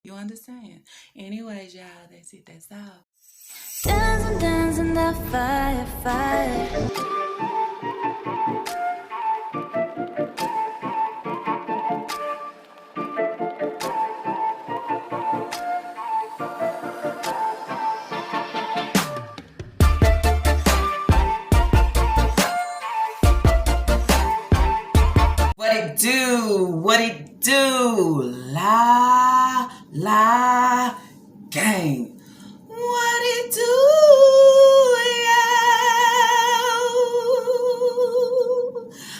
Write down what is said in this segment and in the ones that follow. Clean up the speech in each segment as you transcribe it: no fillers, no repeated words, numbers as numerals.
You understand? Anyways, y'all, that's it. That's all. Dancing, dancing the fire, fire. What it do? What it do? La, la, gang. What it do, yo?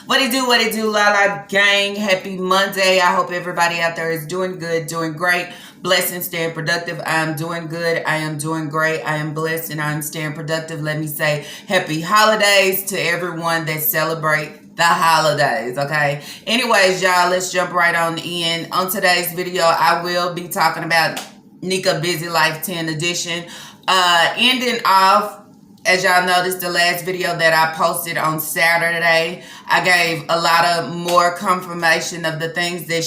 What it do? What it do, la, la, gang? Happy Monday. I hope everybody out there is doing good, doing great. Blessed, staying productive. I am doing good. I am doing great. I am blessed and I am staying productive. Let me say happy holidays to everyone that celebrate the holidays. Okay, anyways, y'all, let's jump right on in. On today's video, I will be talking about Nika Busy Life 10 edition, ending off, as y'all noticed, the last video that I posted on Saturday. I gave a lot of more confirmation of the things that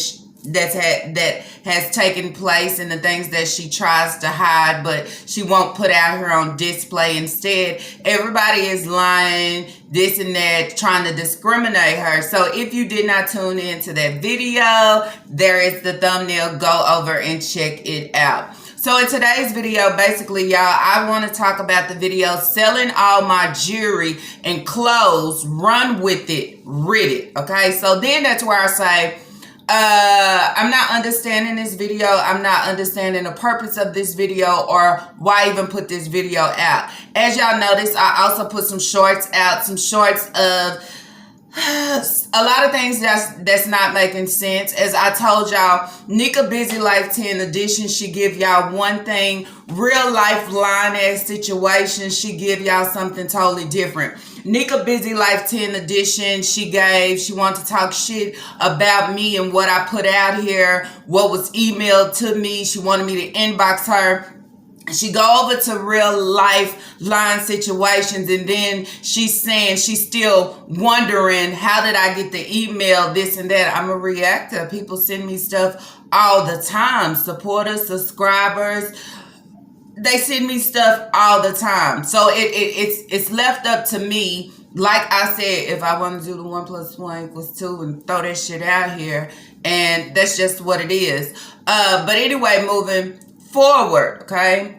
has taken place and the things that she tries to hide, but she won't put out here on display. Instead, everybody is lying, this and that, trying to discriminate her. So if you did not tune into that video, there is the thumbnail. Go over and check it out. So in today's video, basically, y'all, I want to talk about the video selling all my jewelry and clothes, run with it, rid it. Okay, so then that's where I say, I'm not understanding this video. I'm not understanding the purpose of this video or why even put this video out. As y'all notice, I also put some shorts out, some shorts of a lot of things that's not making sense. As I told y'all, Nika Busy Life 10 edition, she give y'all one thing. Real life line ass situation, she give y'all something totally different. Nika Busy Life 10 edition, she wanted to talk shit about me and what I put out here, what was emailed to me. She wanted me to inbox her. She go over to real life line situations, and then she's saying she's still wondering, how did I get the email, this and that. I'm a reactor. People send me stuff all the time. Supporters, subscribers, they send me stuff all the time. So it's left up to me. Like I said, if I want to do the 1 + 1 = 2 and throw that shit out here, and that's just what it is. But anyway, moving forward, okay,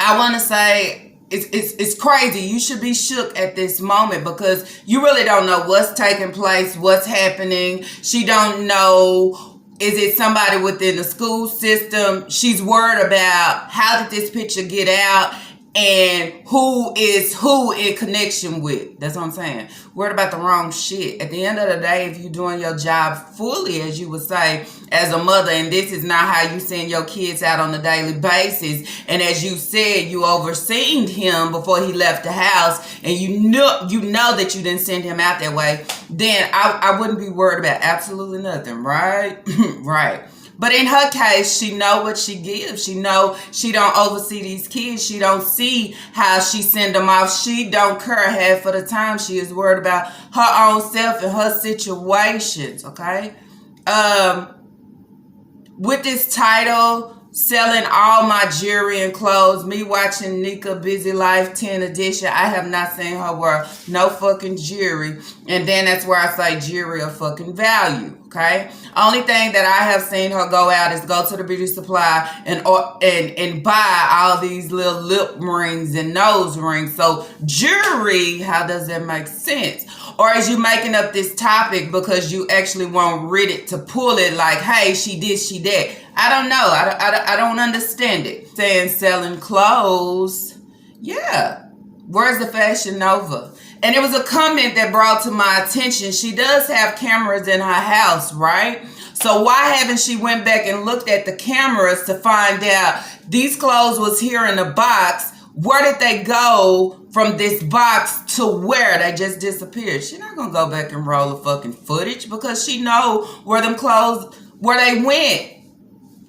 I want to say it's crazy. You should be shook at this moment because you really don't know what's taking place, what's happening. She don't know, is it somebody within the school system? She's worried about how did this picture get out and who is who in connection with. That's what I'm saying. Worried about the wrong shit. At the end of the day, if you're doing your job fully, as you would say, as a mother, and this is not how you send your kids out on a daily basis, and as you said, you overseen him before he left the house, and you know that you didn't send him out that way, then I wouldn't be worried about absolutely nothing, right? Right. But in her case, she know what she gives. She know she don't oversee these kids. She don't see how she send them off. She don't care half of the time. She is worried about her own self and her situations, okay? With this title, selling all my jewelry and clothes, me watching Nika Busy Life 10 edition, I have not seen her wear no fucking jewelry. And then that's where I say jewelry of fucking value, okay? Only thing that I have seen her go out is go to the beauty supply and buy all these little lip rings and nose rings. So jewelry, how does that make sense? Or is you making up this topic because you actually want Reddit to pull it like, hey, she did, she did. I don't know. I don't understand it. Saying selling clothes. Yeah. Where's the Fashion Nova? And it was a comment that brought to my attention. She does have cameras in her house, right? So why haven't she went back and looked at the cameras to find out these clothes was here in a box? Where did they go from this box to where they just disappeared? She's not going to go back and roll the fucking footage because she know where them clothes, where they went.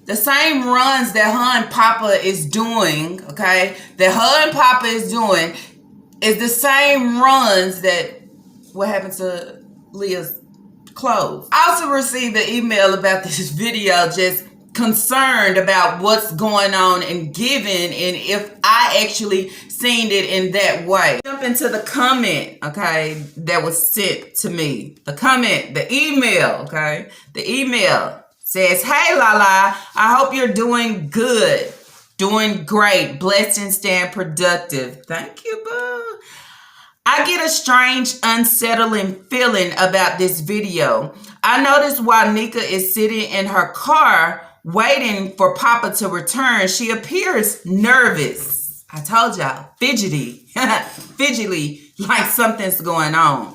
The same runs that her and Papa is doing, okay, that her and Papa is doing is the same runs that what happened to Leah's clothes. I also received an email about this video just concerned about what's going on and giving, and if I actually seen it in that way. Jump into the comment, okay, that was sent to me. The comment, the email, okay? The email says, "Hey Lala, I hope you're doing good. Doing great. Blessed and staying productive." Thank you, boo. "I get a strange, unsettling feeling about this video. I noticed while Nika is sitting in her car waiting for Papa to return, she appears nervous. I told y'all, fidgety, fidgety, like something's going on.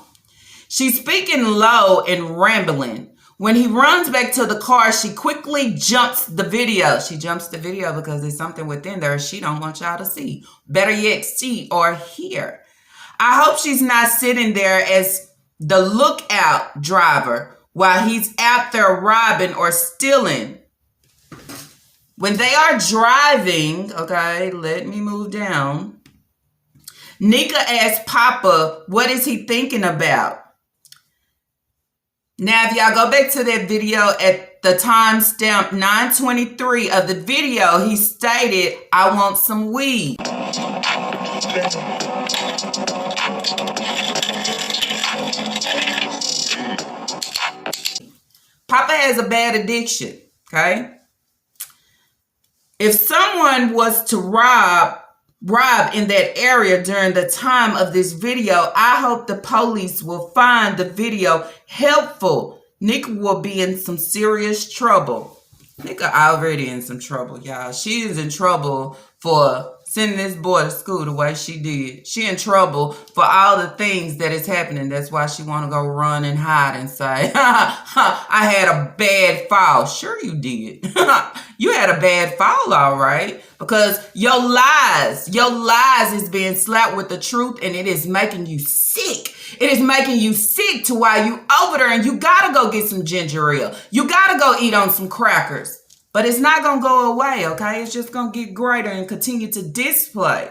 She's speaking low and rambling. When he runs back to the car, she quickly jumps the video." She jumps the video because there's something within there she don't want y'all to see. Better yet, see or hear. "I hope she's not sitting there as the lookout driver while he's out there robbing or stealing. When they are driving," okay, let me move down. "Nika asked Papa, what is he thinking about?" Now, if y'all go back to that video at the timestamp 9:23 of the video, he stated, "I want some weed." Papa has a bad addiction, okay? If someone was to rob in that area during the time of this video, I hope the police will find the video helpful. Nika will be in some serious trouble. Nika already in some trouble, y'all. She is in trouble for sending this boy to school the way she did. She in trouble for all the things that is happening. That's why she want to go run and hide and say, "I had a bad fall." Sure you did. You had a bad fall, all right. Because your lies is being slapped with the truth, and it is making you sick. It is making you sick to why you over there and you got to go get some ginger ale. You got to go eat on some crackers. But it's not going to go away, okay? It's just going to get greater and continue to display.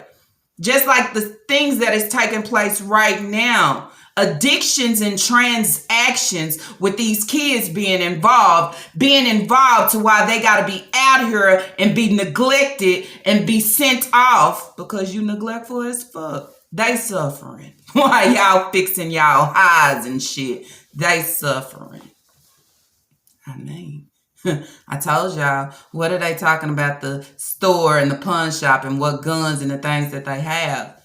Just like the things that is taking place right now. Addictions and transactions with these kids being involved to why they got to be out here and be neglected and be sent off because you neglectful as fuck. They suffering. Why y'all fixing y'all highs and shit? They suffering. I mean, I told y'all, what are they talking about the store and the pawn shop and what guns and the things that they have?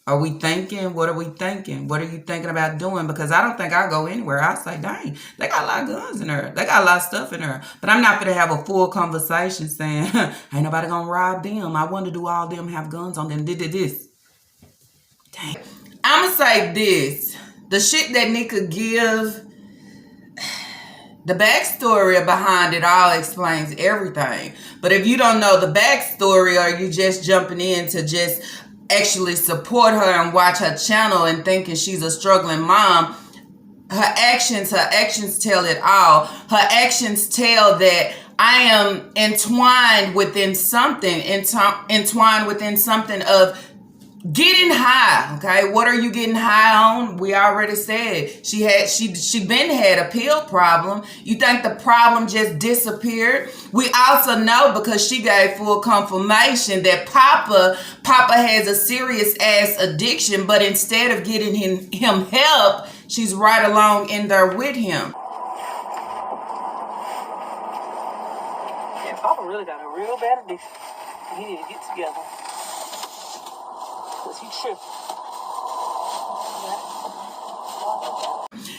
Are we thinking? What are we thinking? What are you thinking about doing? Because I don't think I'll go anywhere. I'll say, dang, they got a lot of guns in there. They got a lot of stuff in there. But I'm not going to have a full conversation saying, ain't nobody going to rob them. I wonder, do all them have guns on them? Did this? Dang. I'm going to say this. The shit that Nika give, the backstory behind it all explains everything. But if you don't know the backstory, or you just jumping in to just actually support her and watch her channel and thinking she's a struggling mom, her actions tell it all. Her actions tell that I am entwined within something of getting high. Okay, what are you getting high on? We already said she been had a pill problem. You think the problem just disappeared? We also know, because she gave full confirmation, that Papa has a serious ass addiction, but instead of getting him help, she's right along in there with him. Yeah, Papa really got a real bad addiction. He need to get together. He tripping.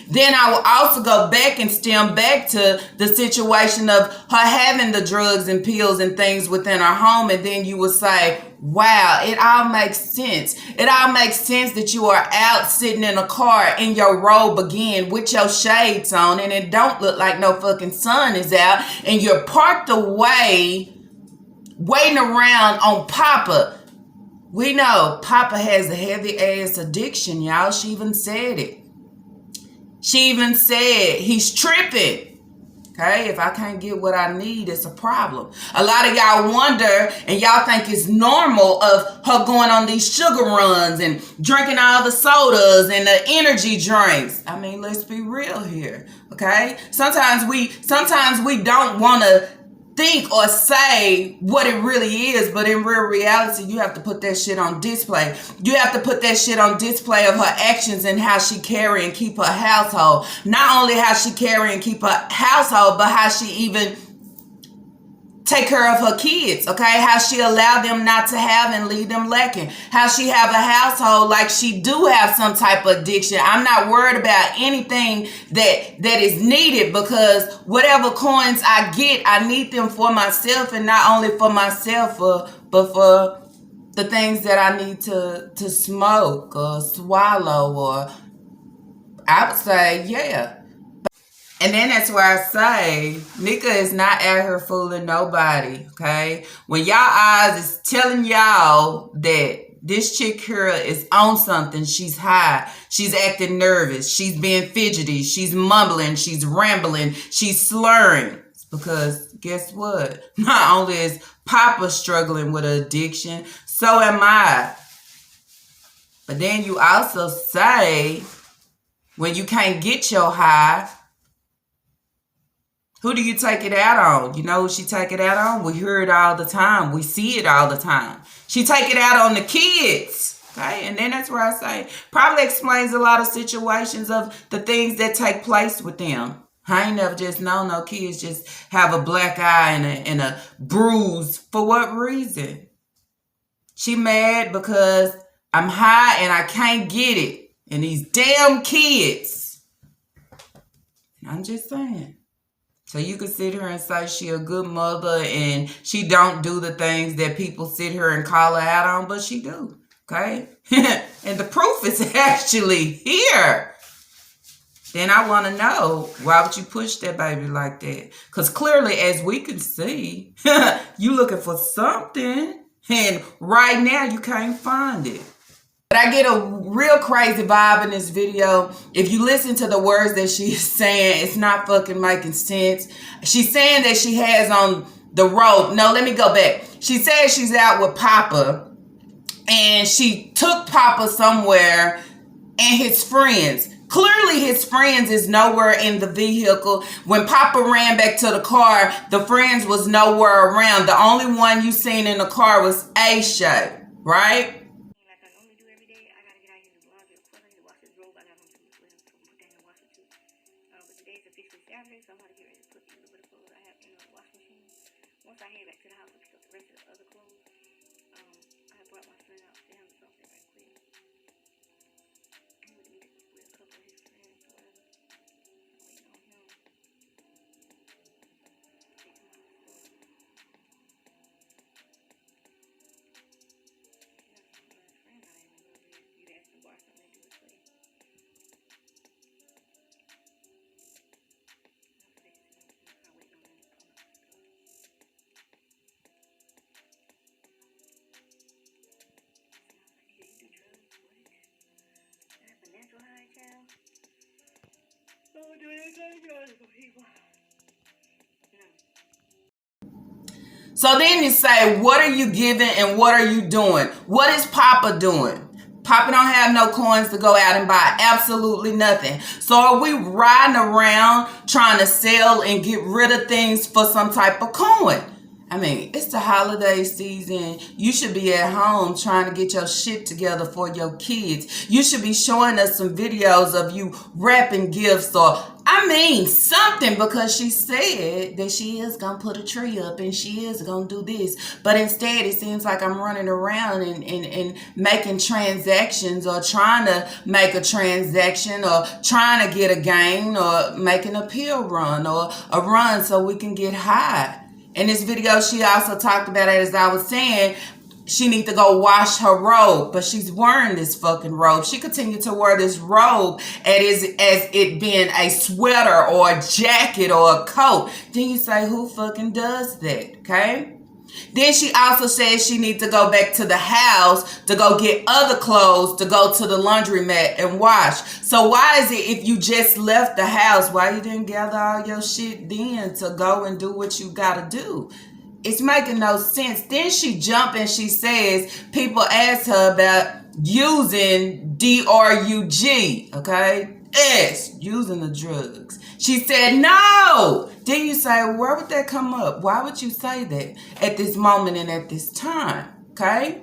Then I will also go back and stem back to the situation of her having the drugs and pills and things within her home. And then you will say, wow, it all makes sense. It all makes sense that you are out sitting in a car in your robe again with your shades on, and it don't look like no fucking sun is out, and you're parked away waiting around on Papa. We know Papa has a heavy ass addiction, y'all. She even said it. She even said he's tripping. Okay, if I can't get what I need, it's a problem. A lot of y'all wonder and y'all think it's normal of her going on these sugar runs and drinking all the sodas and the energy drinks. I mean, let's be real here. Okay, sometimes we don't want to think or say what it really is, but in real reality, you have to put that shit on display. You have to put that shit on display of her actions and how she carry and keep her household. Not only how she carry and keep her household, but how she even take care of her kids, okay? How she allowed them not to have and leave them lacking. How she have a household like she do have some type of addiction. I'm not worried about anything that is needed, because whatever coins I get, I need them for myself, and not only for myself, but for the things that I need to smoke or swallow, or I would say, yeah. And then that's why I say, Nika is not out here fooling nobody, okay? When y'all eyes is telling y'all that this chick here is on something, she's high, she's acting nervous, she's being fidgety, she's mumbling, she's rambling, she's slurring. It's because guess what? Not only is Papa struggling with an addiction, so am I. But then you also say, when you can't get your high, who do you take it out on? You know who she take it out on? We hear it all the time. We see it all the time. She take it out on the kids. Okay? And then that's where I say, probably explains a lot of situations of the things that take place with them. I ain't never just known no kids just have a black eye and a bruise. For what reason? She mad because I'm high and I can't get it. And these damn kids. I'm just saying. So you could sit here and say she a good mother and she don't do the things that people sit here and call her out on, but she do, okay? And the proof is actually here. Then I want to know, why would you push that baby like that? Because clearly, as we can see, you looking for something, and right now you can't find it. But I get a real crazy vibe in this video. If you listen to the words that she's saying, it's not fucking making sense. She's saying that she has on the rope. No, let me go back. She says she's out with Papa, and she took Papa somewhere and his friends. Clearly, his friends is nowhere in the vehicle. When Papa ran back to the car, the friends was nowhere around. The only one you seen in the car was A-Shay, right? So then you say, what are you giving and what are you doing? What is Papa doing? Papa don't have no coins to go out and buy. Absolutely nothing. So are we riding around trying to sell and get rid of things for some type of coin? I mean, it's the holiday season. You should be at home trying to get your shit together for your kids. You should be showing us some videos of you wrapping gifts, or I mean something, because she said that she is going to put a tree up and she is going to do this. But instead, it seems like I'm running around and making transactions, or trying to make a transaction, or trying to get a gain, or making a pill run, or a run so we can get high. In this video, she also talked about it, as I was saying, she need to go wash her robe, but she's wearing this fucking robe. She continued to wear this robe as it being a sweater or a jacket or a coat. Then you say, who fucking does that, okay? Then she also says she needs to go back to the house to go get other clothes to go to the laundromat and wash. So why is it if you just left the house, why you didn't gather all your shit then to go and do what you gotta do? It's making no sense. Then she jump and she says people asked her about using DRUG, okay? Yes, using the drugs. She said no. Then you say, where would that come up? Why would you say that at this moment and at this time? Okay?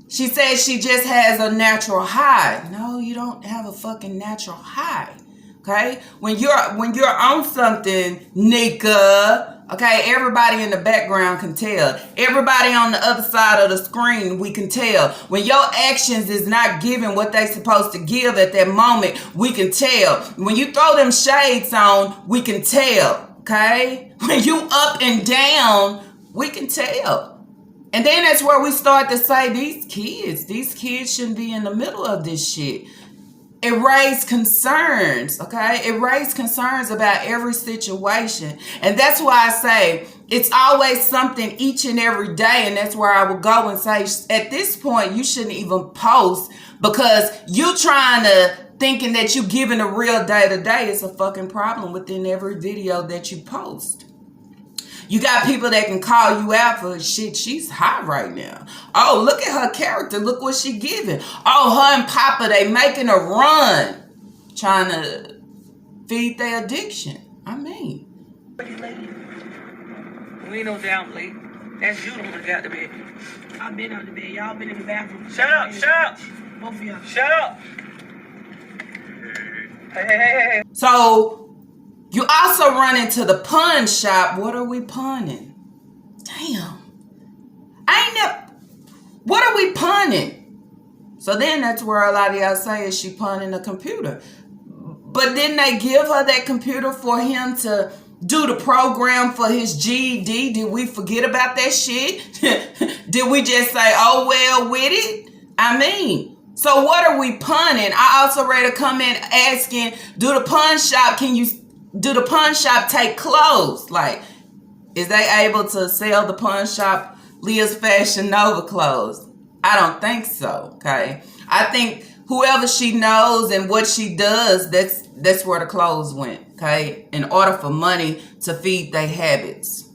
She says she just has a natural high. No, you don't have a fucking natural high. Okay? When you're on something, Nika, okay, everybody in the background can tell. Everybody on the other side of the screen, we can tell. When your actions is not giving what they supposed to give at that moment, we can tell. When you throw them shades on, we can tell. Okay? When you up and down, we can tell. And then that's where we start to say, these kids shouldn't be in the middle of this shit. It raised concerns, okay? It raised concerns about every situation. And that's why I say it's always something each and every day. And that's where I would go and say, at this point, you shouldn't even post because you trying to thinking that you giving a real day-to-day. It's a fucking problem within every video that you post. You got people that can call you out for shit. She's hot right now. Oh, look at her character. Look what she giving. Oh, her and Papa, they making a run. Trying to feed their addiction. I mean. We ain't no damn late. That's you that got the bed. I've been on the bed. Y'all been in the bathroom. Shut up. Shut up. Both of y'all. Shut up. Hey. So, you also run into the pawn shop. What are we pawning? Damn. What are we pawning? So then that's where a lot of y'all say is she pawning a computer. But didn't they give her that computer for him to do the program for his GED? Did we forget about that shit? Did we just say, oh, well, with it? I mean, so what are we pawning? I also read a comment asking, do the pawn shop take clothes? Like, is they able to sell the pawn shop Leah's Fashion Nova clothes? I don't think so, okay? I think whoever she knows and what she does, that's where the clothes went, okay? In order for money to feed their habits.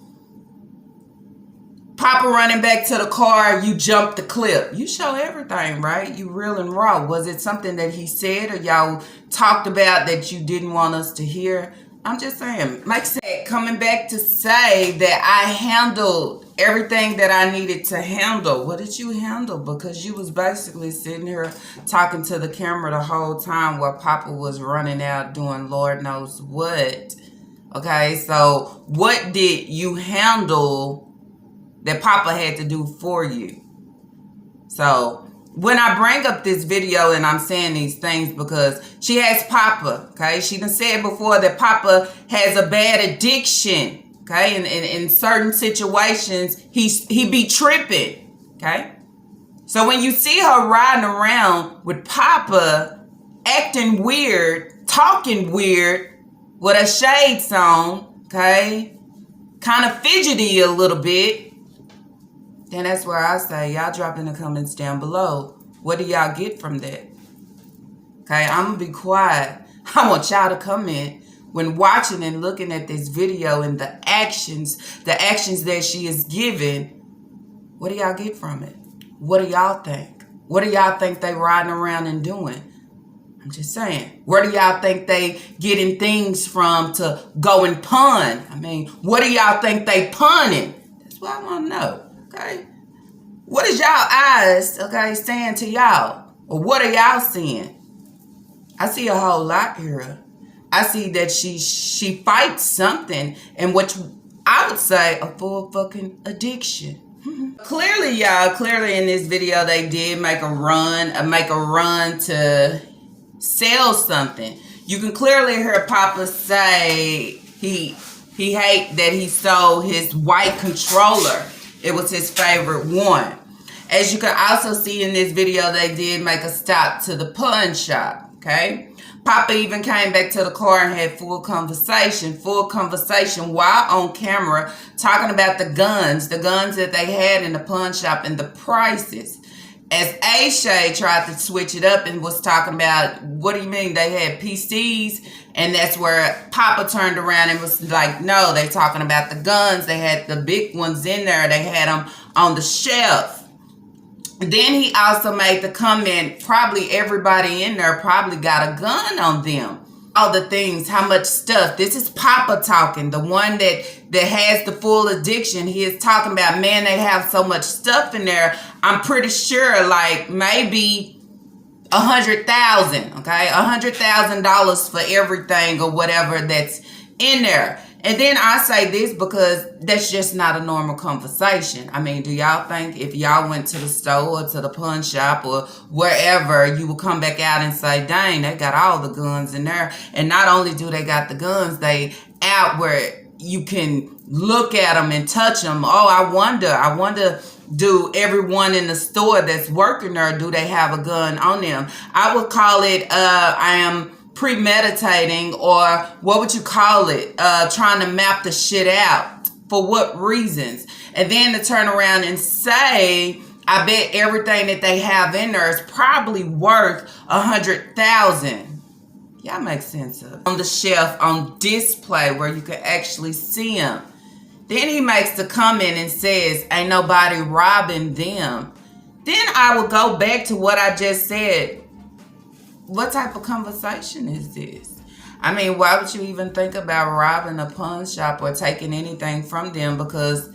Papa running back to the car, you jump the clip. You show everything, right? You real and raw. Was it something that he said or y'all talked about that you didn't want us to hear? I'm just saying. Mike said, coming back to say that I handled everything that I needed to handle. What did you handle? Because you was basically sitting here talking to the camera the whole time while Papa was running out doing Lord knows what. Okay, so what did you handle that Papa had to do for you? So when I bring up this video and I'm saying these things because she has Papa, okay? She done said before that Papa has a bad addiction, okay? And in certain situations, he be tripping, okay? So when you see her riding around with Papa, acting weird, talking weird, with her shades on, okay? Kind of fidgety a little bit. Then that's where I say, y'all drop in the comments down below. What do y'all get from that? Okay, I'm going to be quiet. I want y'all to comment when watching and looking at this video and the actions that she is giving. What do y'all get from it? What do y'all think? What do y'all think they riding around and doing? I'm just saying. Where do y'all think they getting things from to go and pawn? I mean, what do y'all think they pawning? That's what I want to know. Okay, what is y'all eyes, okay, saying to y'all? Or what are y'all seeing? I see a whole lot here. I see that she fights something, and what I would say a full fucking addiction. Clearly, y'all, in this video, they did make a run to sell something. You can clearly hear Papa say he hate that he sold his white controller. It was his favorite one. As you can also see in this video, they did make a stop to the pawn shop, okay? Papa even came back to the car and had full conversation while on camera, talking about the guns that they had in the pawn shop and the prices. As Ashay tried to switch it up and was talking about, what do you mean they had PCs? And that's where Papa turned around and was like, no, they talking about the guns. They had the big ones in there. They had them on the shelf. Then he also made the comment, probably everybody in there probably got a gun on them. All the things, how much stuff. This is Papa talking, the one that has the full addiction. He is talking about, man, they have so much stuff in there. I'm pretty sure like maybe $100,000, okay? $100,000 for everything or whatever that's in there. And then I say this because that's just not a normal conversation. I mean, do y'all think if y'all went to the store or to the pawn shop or wherever, you would come back out and say, dang, they got all the guns in there. And not only do they got the guns, they out where you can look at them and touch them. Oh, I wonder, do everyone in the store that's working there, do they have a gun on them? I would call it, I am premeditating, or what would you call it? Trying to map the shit out. For what reasons? And then to turn around and say, I bet everything that they have in there is probably worth $100,000. Y'all make sense of it. On the shelf, on display, where you can actually see them. Then he makes the comment and says, ain't nobody robbing them. Then I will go back to what I just said. What type of conversation is this? I mean, why would you even think about robbing a pawn shop or taking anything from them because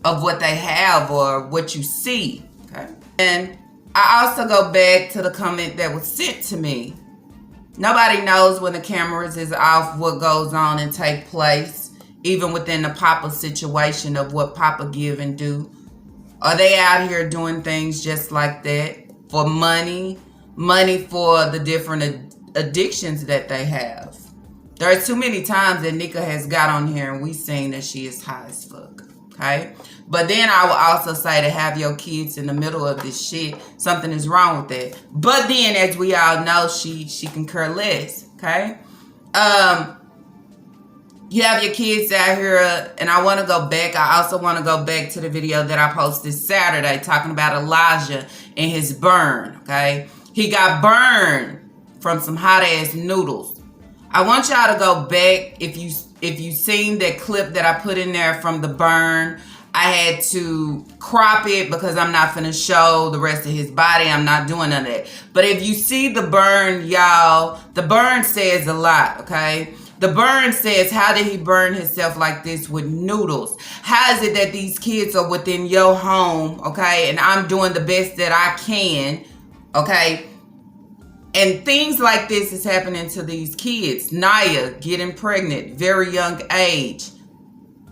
of what they have or what you see? Okay. And I also go back to the comment that was sent to me. Nobody knows when the cameras is off what goes on and take place, even within the Papa situation of what Papa give and do. Are they out here doing things just like that for money? Money for the different addictions that they have. There are too many times that Nika has got on here and we seen that she is high as fuck. Okay? But then I will also say to have your kids in the middle of this shit, something is wrong with that. But then, as we all know, she can care less. Okay? You have your kids out here, and I want to go back. I also want to go back to the video that I posted Saturday talking about Elijah and his burn. Okay? He got burned from some hot ass noodles. I want y'all to go back. If you seen that clip that I put in there from the burn, I had to crop it because I'm not finna show the rest of his body. I'm not doing none of that. But if you see the burn, y'all, the burn says a lot, okay? The burn says, how did he burn himself like this with noodles? How is it that these kids are within your home, okay? And I'm doing the best that I can, okay? And things like this is happening to these kids. Naya getting pregnant, very young age.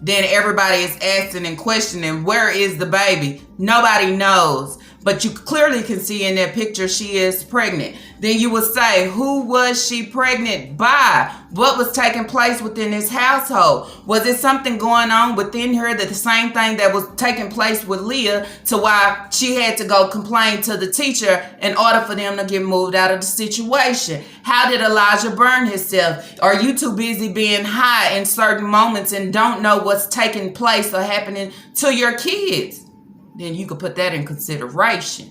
Then everybody is asking and questioning, where is the baby? Nobody knows. But you clearly can see in that picture she is pregnant. Then you would say, who was she pregnant by? What was taking place within this household? Was it something going on within her, that the same thing that was taking place with Leah, to why she had to go complain to the teacher in order for them to get moved out of the situation? How did Elijah burn himself? Are you too busy being high in certain moments and don't know what's taking place or happening to your kids? Then you could put that in consideration.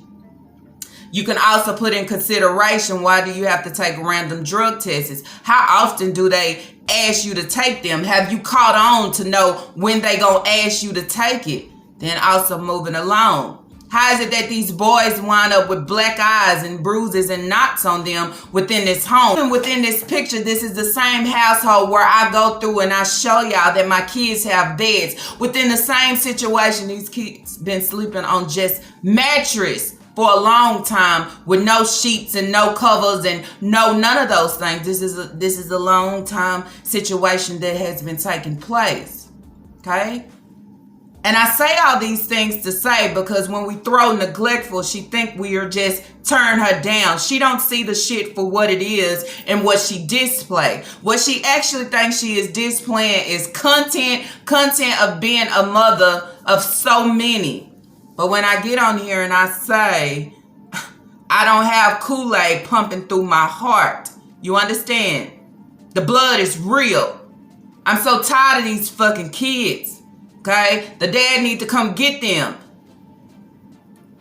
You can also put in consideration, why do you have to take random drug tests? How often do they ask you to take them? Have you caught on to know when they gonna ask you to take it? Then also moving along. How is it that these boys wind up with black eyes and bruises and knots on them within this home? And within this picture, this is the same household where I go through and I show y'all that my kids have beds. Within the same situation, these kids been sleeping on just mattress for a long time with no sheets and no covers and none of those things. This is a long time situation that has been taking place. Okay? And I say all these things to say because when we throw neglectful, she think we are just turn her down. She don't see the shit for what it is and what she display. What she actually thinks she is displaying is content of being a mother of so many. But when I get on here and I say, I don't have Kool-Aid pumping through my heart, You understand? The blood is real. I'm so tired of these fucking kids. Okay? The dad need to come get them.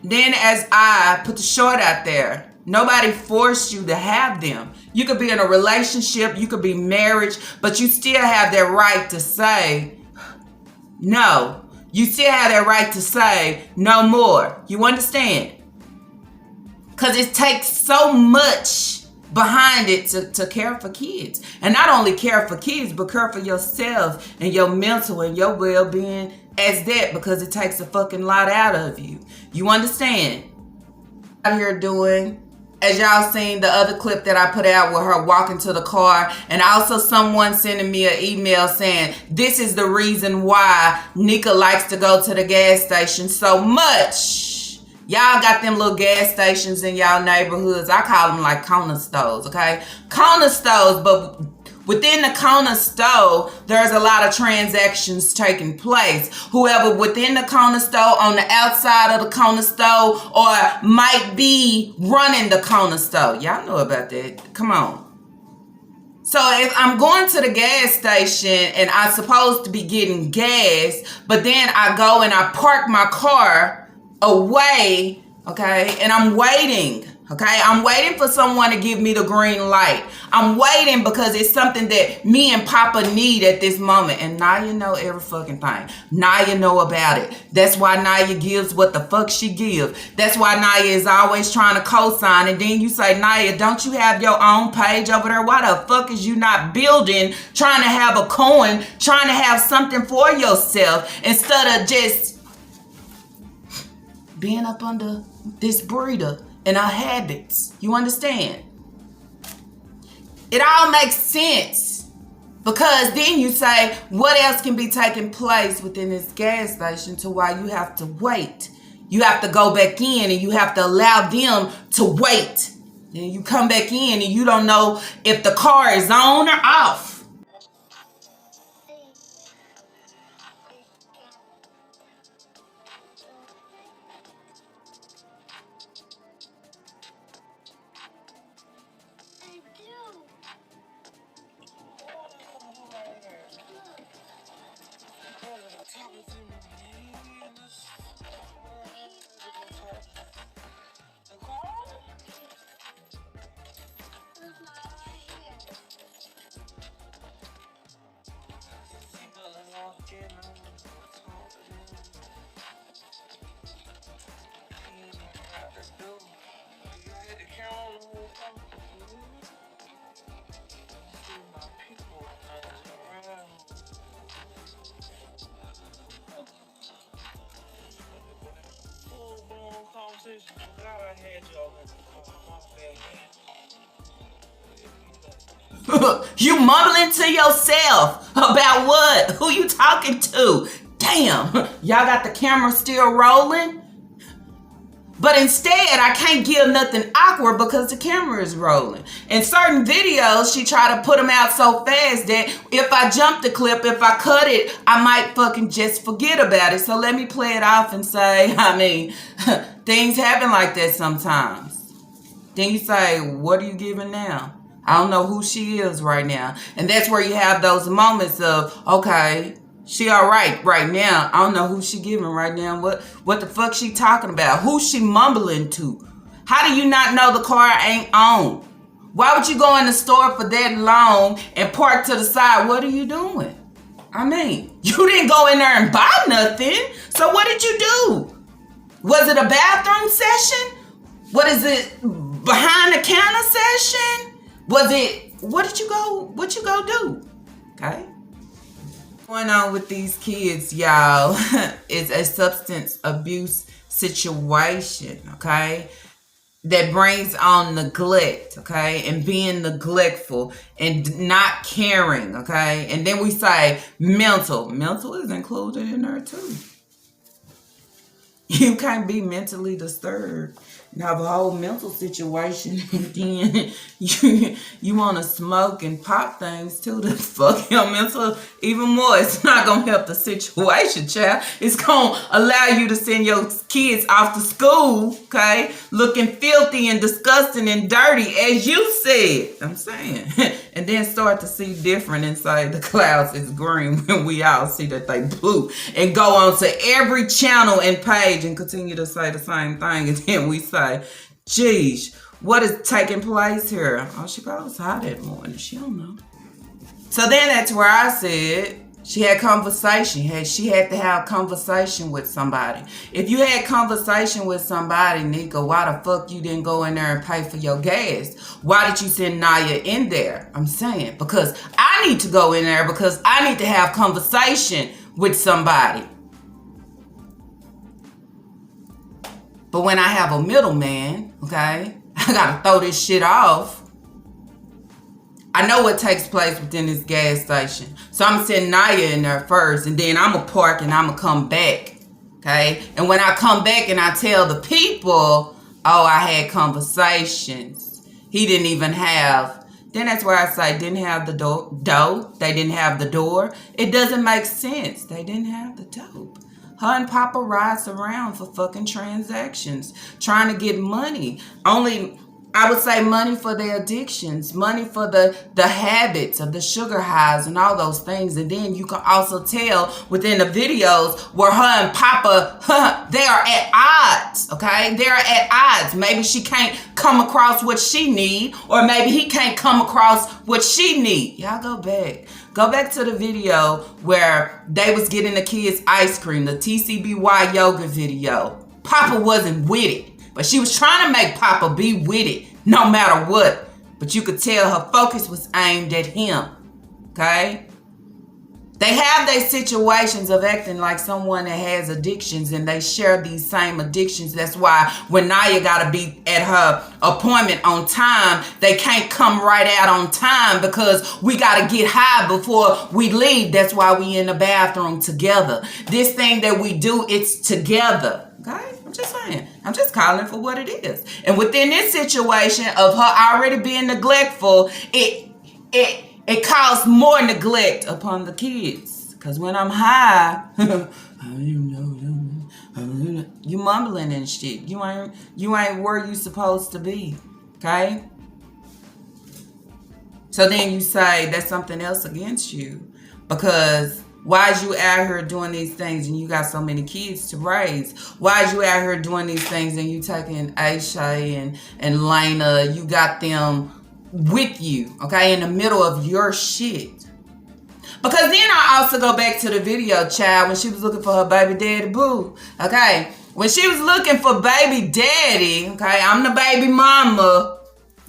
Then as I put the short out there, nobody forced you to have them. You could be in a relationship, you could be married, but you still have that right to say no. You still have that right to say no more. You understand? Because it takes so much behind it to care for kids. And not only care for kids, but care for yourself and your mental and your well-being as that, because it takes a fucking lot out of you. You understand? Out here doing, as y'all seen the other clip that I put out with her walking to the car, and also someone sending me an email saying this is the reason why Nika likes to go to the gas station so much. Y'all got them little gas stations in y'all neighborhoods. I call them like corner stores, okay? Corner stores, but within the corner store, there's a lot of transactions taking place. Whoever within the corner store, on the outside of the corner store, or might be running the corner store. Y'all know about that. Come on. So if I'm going to the gas station and I'm supposed to be getting gas, but then I go and I park my car away, okay, and I'm waiting, okay, I'm waiting for someone to give me the green light. I'm waiting because it's something that me and Papa need at this moment. And Naya know every fucking thing. Naya know about it. That's why Naya gives what the fuck she gives. That's why Naya is always trying to co-sign. And then you say, Naya, don't you have your own page over there? Why the fuck is you not building, trying to have a coin, trying to have something for yourself instead of just being up under this breeder and our habits? You understand? It all makes sense, because then you say, what else can be taking place within this gas station to why you have to wait? You have to go back in and you have to allow them to wait. Then you come back in and you don't know if the car is on or off. You mumbling to yourself about what? Who you talking to? Damn, y'all got the camera still rolling? But instead, I can't give nothing awkward because the camera is rolling. In certain videos, she try to put them out so fast that if I jump the clip, if I cut it, I might fucking just forget about it. So let me play it off and say, I mean, things happen like that sometimes. Then you say, what are you giving now? I don't know who she is right now. And that's where you have those moments of, okay, she all right now. I don't know who she giving right now. What the fuck she talking about? Who she mumbling to? How do you not know the car ain't on? Why would you go in the store for that long and park to the side? What are you doing? I mean, you didn't go in there and buy nothing. So what did you do? Was it a bathroom session? What is it? Behind the counter session? Was it, what you go do? Okay. What's going on with these kids, y'all, is a substance abuse situation, okay? That brings on neglect, okay? And being neglectful and not caring, okay? And then we say mental. Mental is included in there too. You can't be mentally disturbed. and have a whole mental situation, and then you want to smoke and pop things too to fuck your mental even more. It's not gonna help the situation, child. It's gonna allow you to send your kids off to school, okay, looking filthy and disgusting and dirty, as you said. I'm saying, and then start to see different inside the clouds is green when we all see that they blue, and go on to every channel and page and continue to say the same thing, and then we say, geez, what is taking place here? Oh, she probably was high that morning. She don't know. So then that's where I said she had conversation. She had to have conversation with somebody. If you had conversation with somebody, Nika, why the fuck you didn't go in there and pay for your gas? Why did you send Naya in there? I'm saying, because I need to go in there because I need to have conversation with somebody. But when I have a middleman, okay, I gotta throw this shit off. I know what takes place within this gas station. So I'm gonna send Naya in there first, and then I'm gonna park and I'm gonna come back, okay? And when I come back and I tell the people, oh, I had conversations. He didn't even have, then that's where I say didn't have the dough. They didn't have the door. It doesn't make sense. They didn't have the dope. Her and Papa rides around for fucking transactions, trying to get money. Only, I would say, money for their addictions, money for the habits of the sugar highs and all those things. And then you can also tell within the videos where her and Papa, they are at odds, okay? They're at odds. Maybe she can't come across what she need, or maybe he can't come across what she need. Y'all go back. Go back to the video where they was getting the kids ice cream, the TCBY yoga video. Papa wasn't with it, but she was trying to make Papa be with it no matter what. But you could tell her focus was aimed at him, okay? They have their situations of acting like someone that has addictions, and they share these same addictions. That's why when Naya got to be at her appointment on time, they can't come right out on time because we got to get high before we leave. That's why we in the bathroom together. This thing that we do, it's together, okay? I'm just saying. I'm just calling for what it is. And within this situation of her already being neglectful, it caused more neglect upon the kids. Because when I'm high, you mumbling and shit. You ain't where you supposed to be. Okay? So then you say that's something else against you. Because why is you out here doing these things and you got so many kids to raise? Why is you out here doing these things and you taking Aisha and Lena, you got them with you, okay, in the middle of your shit. Because then I also go back to the video, child, when she was looking for her baby daddy boo, okay? When she was looking for baby daddy, okay, I'm the baby mama,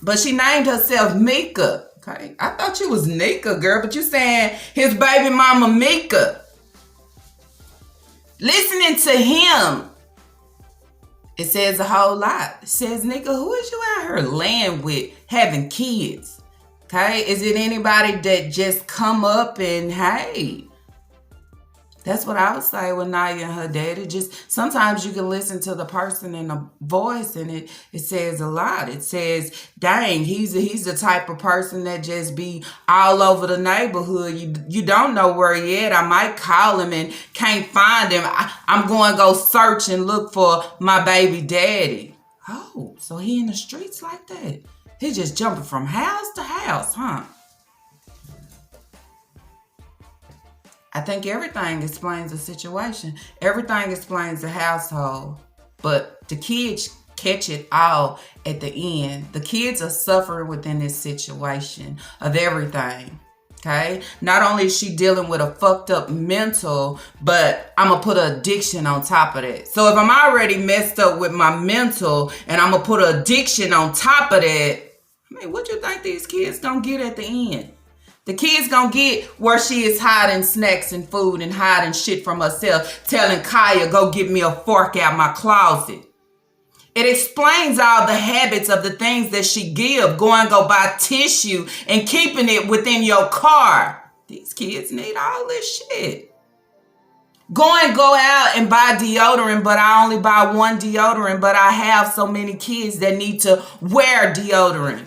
but she named herself Mika, okay? I thought you was Nika, girl, but you saying his baby mama Mika. Listening to him, it says a whole lot. It says, nigga, who is you out here laying with, having kids? Okay? Is it anybody that just come up and, hey? That's what I would say with Naya and her daddy. Just sometimes you can listen to the person in the voice and it says a lot. It says, dang, he's the type of person that just be all over the neighborhood. You don't know where he at. I might call him and can't find him. I'm going to go search and look for my baby daddy. Oh, so he in the streets like that? He just jumping from house to house, huh? I think everything explains the situation. Everything explains the household. But the kids catch it all at the end. The kids are suffering within this situation of everything. Okay? Not only is she dealing with a fucked up mental, but I'm going to put an addiction on top of that. So if I'm already messed up with my mental and I'm going to put an addiction on top of that, I mean, what you think these kids going to get at the end? The kids gonna get where she is hiding snacks and food and hiding shit from herself, telling Kaya, go get me a fork out my closet. It explains all the habits of the things that she give, going go buy tissue and keeping it within your car. These kids need all this shit. Go out and buy deodorant, but I only buy one deodorant, but I have so many kids that need to wear deodorant.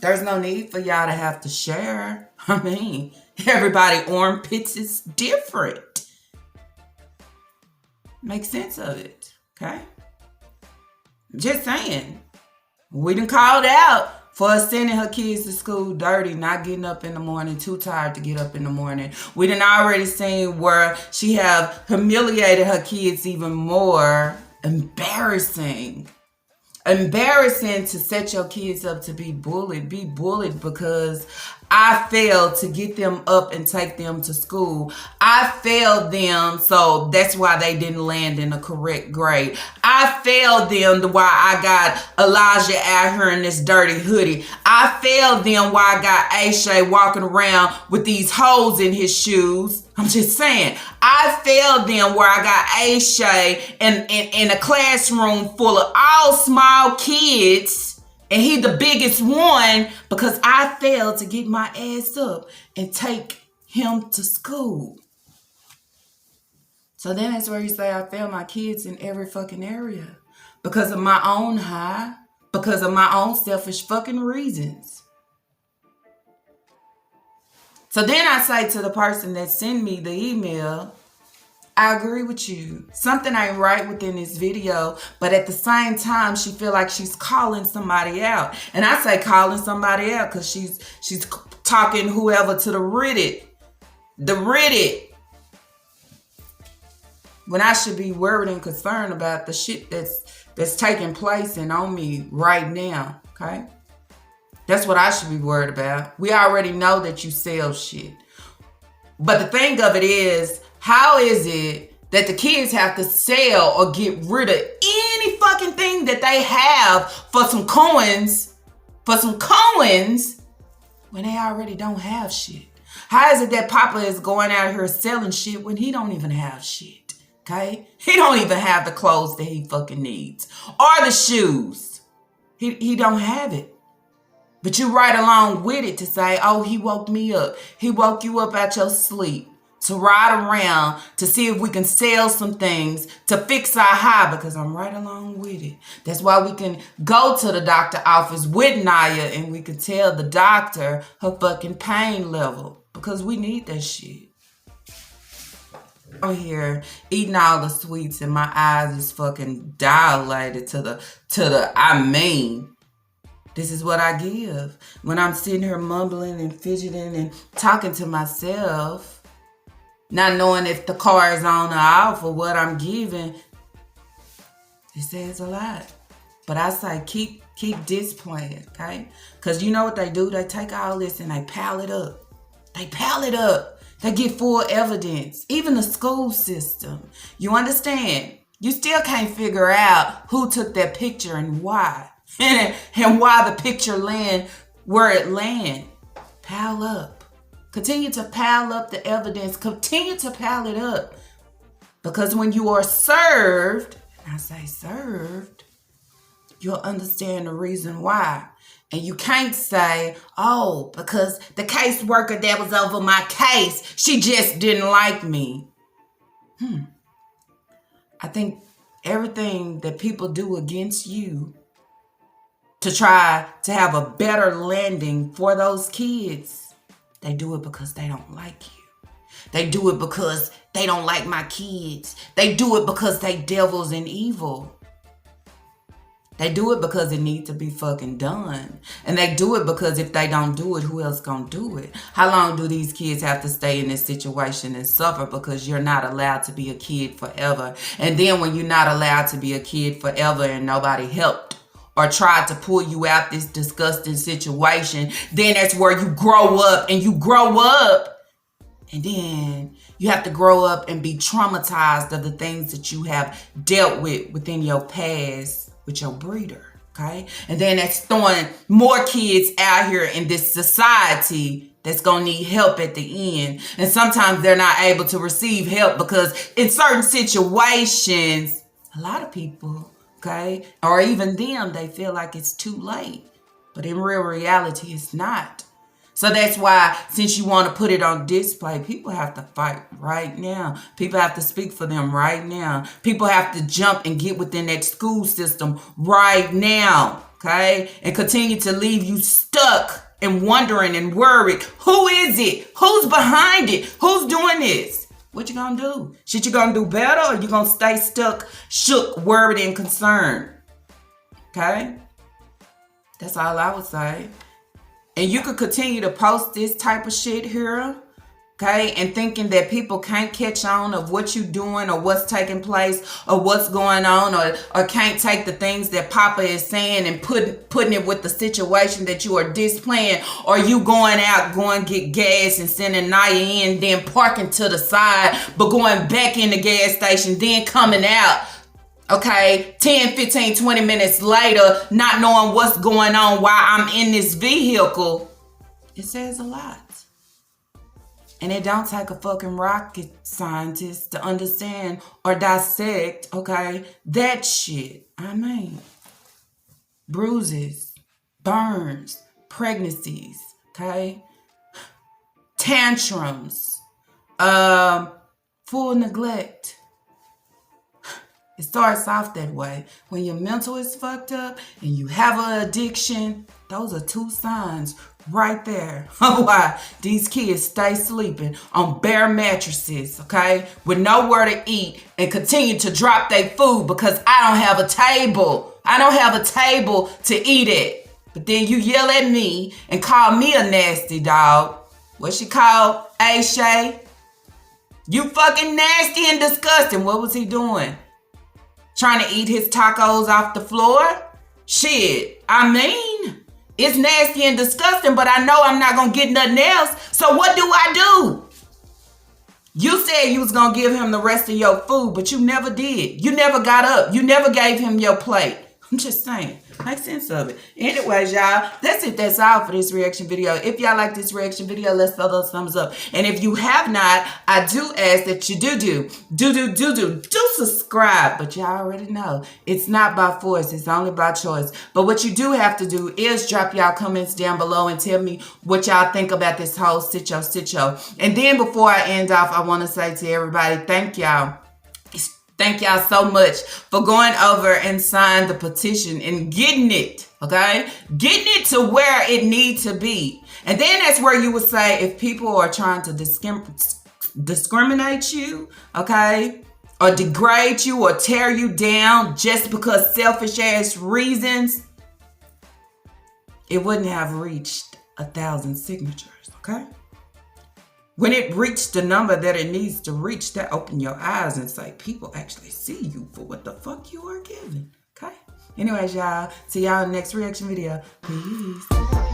There's no need for y'all to have to share. I mean, everybody armpits is different. Make sense of it, okay? Just saying. We done called out for us sending her kids to school dirty, not getting up in the morning, too tired to get up in the morning. We done already seen where she have humiliated her kids even more. Embarrassing to set your kids up to be bullied. Be bullied because I failed to get them up and take them to school. I failed them, so that's why they didn't land in a correct grade. I failed them to why I got Elijah out here in this dirty hoodie. I failed them why I got Ashay walking around with these holes in his shoes. I'm just saying, I failed them where I got Ashay in a classroom full of all small kids. And he the biggest one because I failed to get my ass up and take him to school. So then that's where you say I failed my kids in every fucking area. Because of my own high. Because of my own selfish fucking reasons. So then I say to the person that sent me the email, I agree with you. Something ain't right within this video, but at the same time, she feel like she's calling somebody out. And I say calling somebody out because she's talking whoever to the Reddit. The Reddit. When I should be worried and concerned about the shit that's taking place and on me right now, okay? That's what I should be worried about. We already know that you sell shit. But the thing of it is, how is it that the kids have to sell or get rid of any fucking thing that they have for some coins when they already don't have shit? How is it that Papa is going out here selling shit when he don't even have shit? Okay? He don't even have the clothes that he fucking needs or the shoes. He don't have it. But you right along with it to say, oh, he woke me up. He woke you up out your sleep to ride around to see if we can sell some things to fix our high because I'm right along with it. That's why we can go to the doctor office with Naya and we can tell the doctor her fucking pain level because we need that shit. I'm here eating all the sweets and my eyes is fucking dilated to the I mean. This is what I give. When I'm sitting here mumbling and fidgeting and talking to myself, not knowing if the car is on or off or what I'm giving, it says a lot. But I say keep displaying, okay? Because you know what they do? They take all this and they pile it up. They get full evidence. Even the school system. You understand? You still can't figure out who took that picture and why. And why the picture land where it land. Pile up. Continue to pile up the evidence. Continue to pile it up. Because when you are served, and I say served, you'll understand the reason why. And you can't say, oh, because the caseworker that was over my case, she just didn't like me. I think everything that people do against you to try to have a better landing for those kids, they do it because they don't like you. They do it because they don't like my kids. They do it because they devils and evil. They do it because it needs to be fucking done. And they do it because if they don't do it, who else gonna do it? How long do these kids have to stay in this situation and suffer because you're not allowed to be a kid forever? And then when you're not allowed to be a kid forever and nobody helped or tried to pull you out this disgusting situation, then that's where you grow up and and then you have to grow up and be traumatized of the things that you have dealt with within your past with your breeder, okay? And then that's throwing more kids out here in this society that's gonna need help at the end. And sometimes they're not able to receive help because in certain situations, a lot of people, okay, or even them, they feel like it's too late. But in real reality, it's not. So that's why, since you want to put it on display, people have to fight right now. People have to speak for them right now. People have to jump and get within that school system right now, okay? And continue to leave you stuck and wondering and worried. Who is it? Who's behind it? Who's doing this? What you gonna do? Shit, you gonna do better, or you gonna stay stuck, shook, worried, and concerned? Okay? That's all I would say. And you could continue to post this type of shit here, okay? And thinking that people can't catch on of what you're doing or what's taking place or what's going on, or can't take the things that Papa is saying and putting it with the situation that you are displaying, or you going out, going get gas and sending Naya in, then parking to the side, but going back in the gas station, then coming out. Okay, 10, 15, 20 minutes later, not knowing what's going on while I'm in this vehicle. It says a lot. And it don't take a fucking rocket scientist to understand or dissect, okay, that shit. I mean, bruises, burns, pregnancies, okay, tantrums, full neglect. It starts off that way. When your mental is fucked up and you have an addiction, those are two signs right there. Why these kids stay sleeping on bare mattresses, okay, with nowhere to eat, and continue to drop their food because I don't have a table. I don't have a table to eat at. But then you yell at me and call me a nasty dog. What's she called? Shay? You fucking nasty and disgusting. What was he doing? Trying to eat his tacos off the floor? Shit, I mean, it's nasty and disgusting, but I know I'm not gonna get nothing else. So what do I do? You said you was gonna give him the rest of your food, but you never did. You never got up. You never gave him your plate. I'm just saying, make sense of it. Anyways, y'all, that's it. That's all for this reaction video. If y'all like this reaction video, let's throw those thumbs up. And if you have not, I do ask that you do subscribe. But y'all already know, it's not by force. It's only by choice. But what you do have to do is drop y'all comments down below and tell me what y'all think about this whole sitcho. And then before I end off, I want to say to everybody, thank y'all. Thank y'all so much for going over and signing the petition and getting it, okay? Getting it to where it needs to be. And then that's where you would say, if people are trying to discriminate you, okay, or degrade you or tear you down just because selfish ass reasons, it wouldn't have reached 1,000 signatures, okay? When it reached the number that it needs to reach, that open your eyes and say, people actually see you for what the fuck you are giving. Okay? Anyways, y'all, see y'all in the next reaction video. Peace.